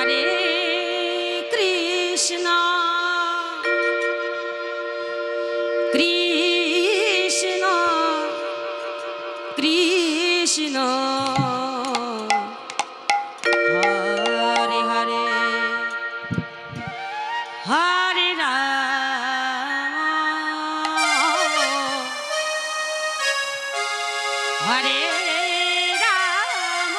Hare Krishna Krishna Krishna Hare Hare Hare Ram Hare Ram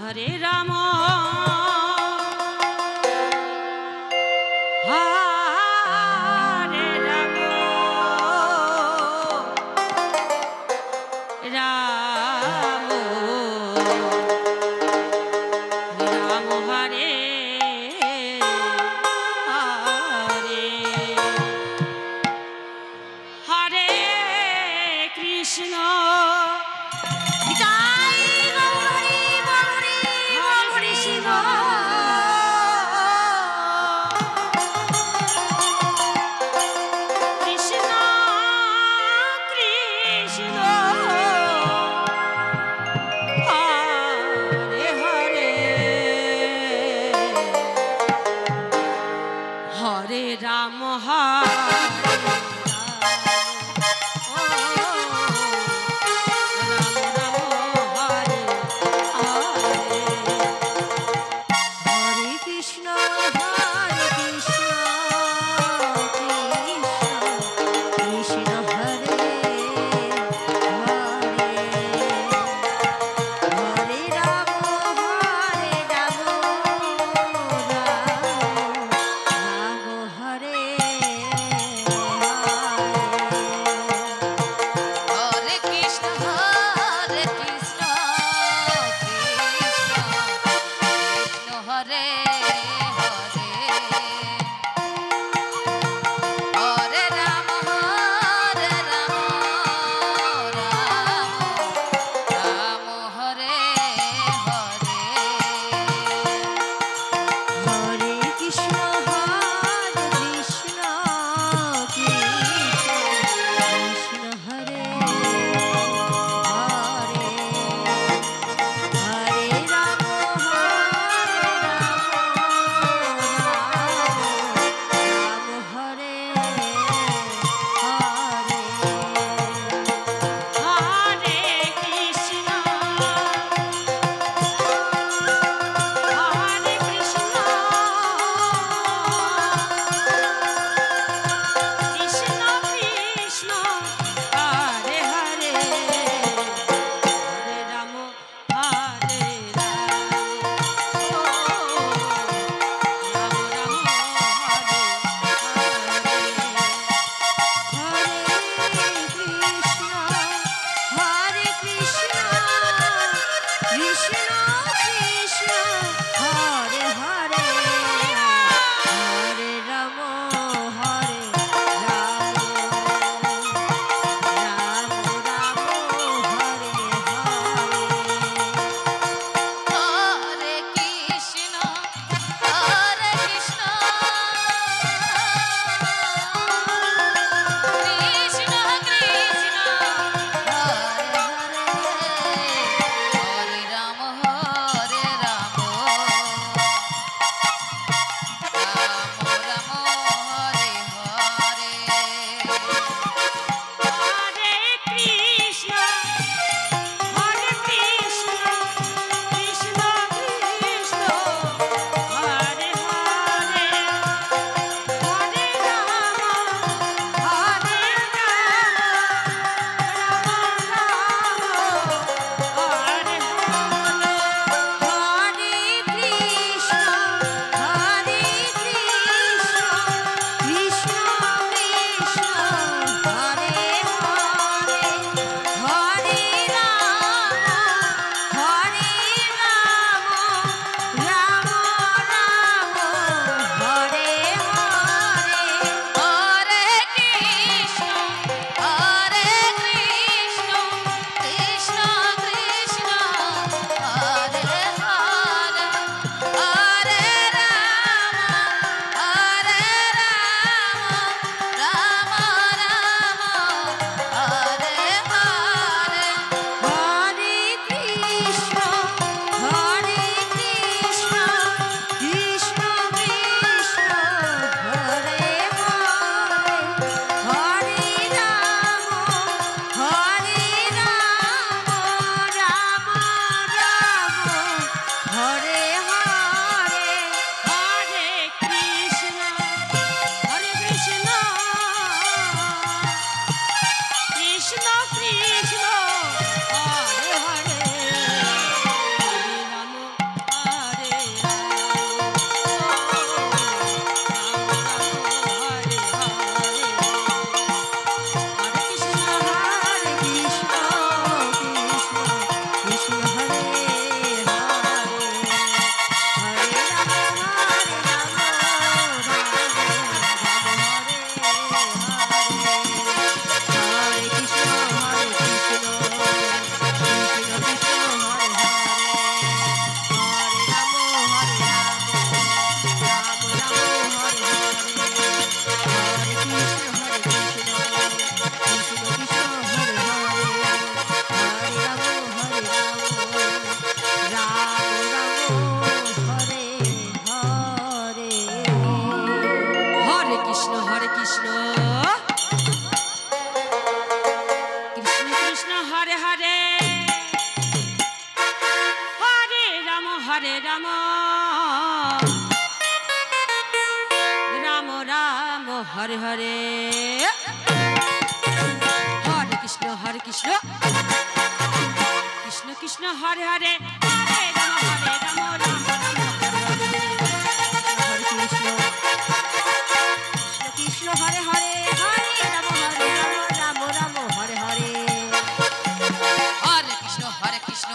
Hare Ram Hare Ram Ram Ram Hare Hare Hare Krishna Hare Ram Hare Ram Ram Hare Hare Hare Krishna Krishna Krishna Hare Hare Hare Ram Ram Ram Hare Hare Hare Krishna Krishna Krishna Hare Hare Hare Ram Ram Ram Hare Krishna Krishna Hare Hare Hare Ram Ram Ram Hare Hare Hare Krishna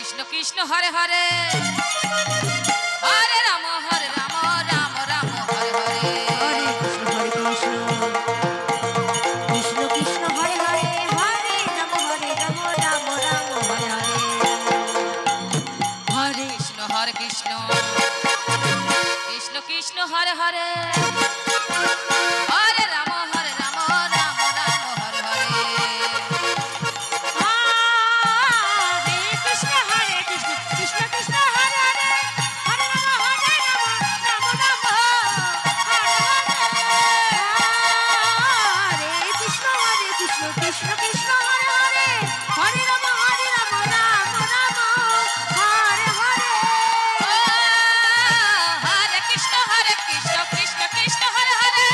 Krishna Krishna Hare Hare Hare Ram Ram Ram Hare Hare Hare Krishna Krishna Krishna Hare Hare Hare Ram Ram Ram Hare Hare Hare Krishna Krishna Krishna Hare Hare Hare Ram Ram Ram Hare Hare Hare Krishna Krishna Krishna Hare Hare Hare Ram Ram Ram Hare Hare Krishna Krishna Krishna Hare Hare Hare Ram Ram Ram Hare Hare Hare Krishna Krishna Krishna Hare Hare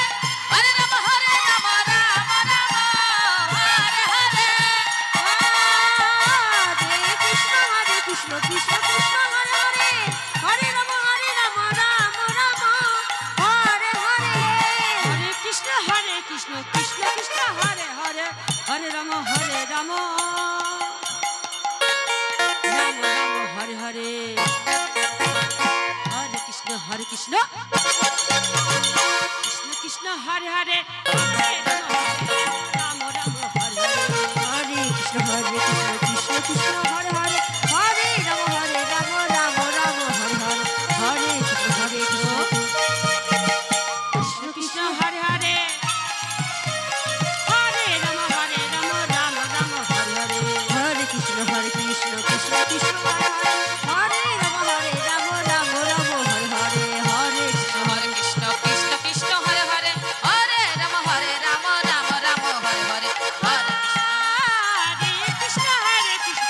Hare Ram Ram Ram Hare Hare Hare Krishna Krishna Krishna Hare Hare Hare Ram Ram Ram Hare Hare Hare Krishna Krishna Krishna Hare Hare Hare Ram Ram Ram Hare Hare Hare Krishna Krishna Krishna Hare Hare Hare Ram Ram Hare Hare Hare Krishna Krishna Krishna Hare Hare Hare Ram Ram Ram Hare Hare Hare Krishna Krishna Krishna Hare Hare Hare Ram Ram Ram Hare Hare Hare Krishna Krishna Krishna Hare Hare Hare Ram Ram Ram Hare Hare Hare Krishna Hare Krishna Krishna Krishna Hare Hare Hare Ram Ram Ram Hare Hare Hare Hare Krishna Krishna Krishna Hare Hare Hare Ram Ram Ram Hare Hare Hare Krishna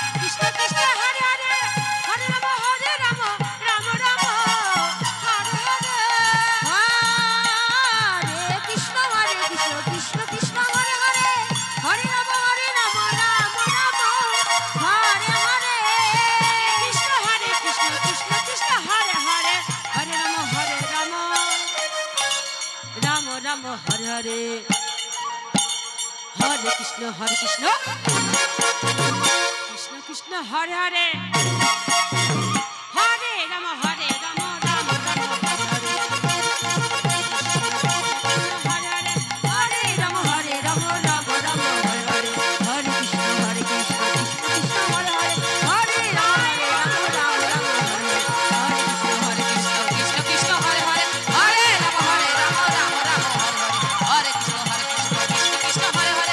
Krishna Krishna Hare Hare Hare Ram Ram Ram Hare Hare Krishna Krishna Krishna Hare Hare Hare Ram Ram Ram Hare Hare Hare Krishna Krishna Krishna Hare Hare Hare Ram Ram Ram Hare Hare Hare Hare Hare Ram Ram Ram Hare Hare Hare Krishna Krishna Krishna Hare Hare Hare Ram Ram Ram Hare Hare Krishna Krishna Krishna Hare Hare Hare Ram Ram Ram Hare Krishna Krishna Krishna Hare Hare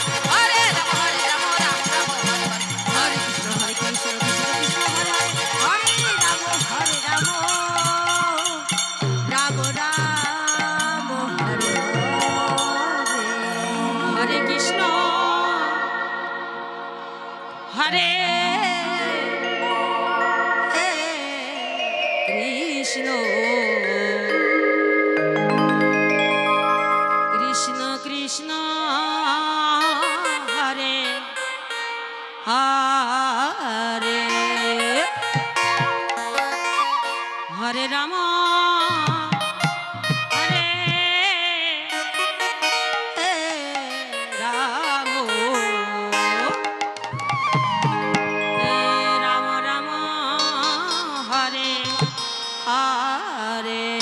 Hare Ram Ram Ram Hare Hare Hare Krishna Krishna Krishna Hare Hare Hare Ram Ram Ram Hare Hare Hare Krishna Hare Krishna Krishna Krishna Hare Hare Hare Ram Hare Ram Ram Ram Hare Hare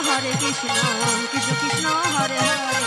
Hare Krishna Krishna Krishna Hare Hare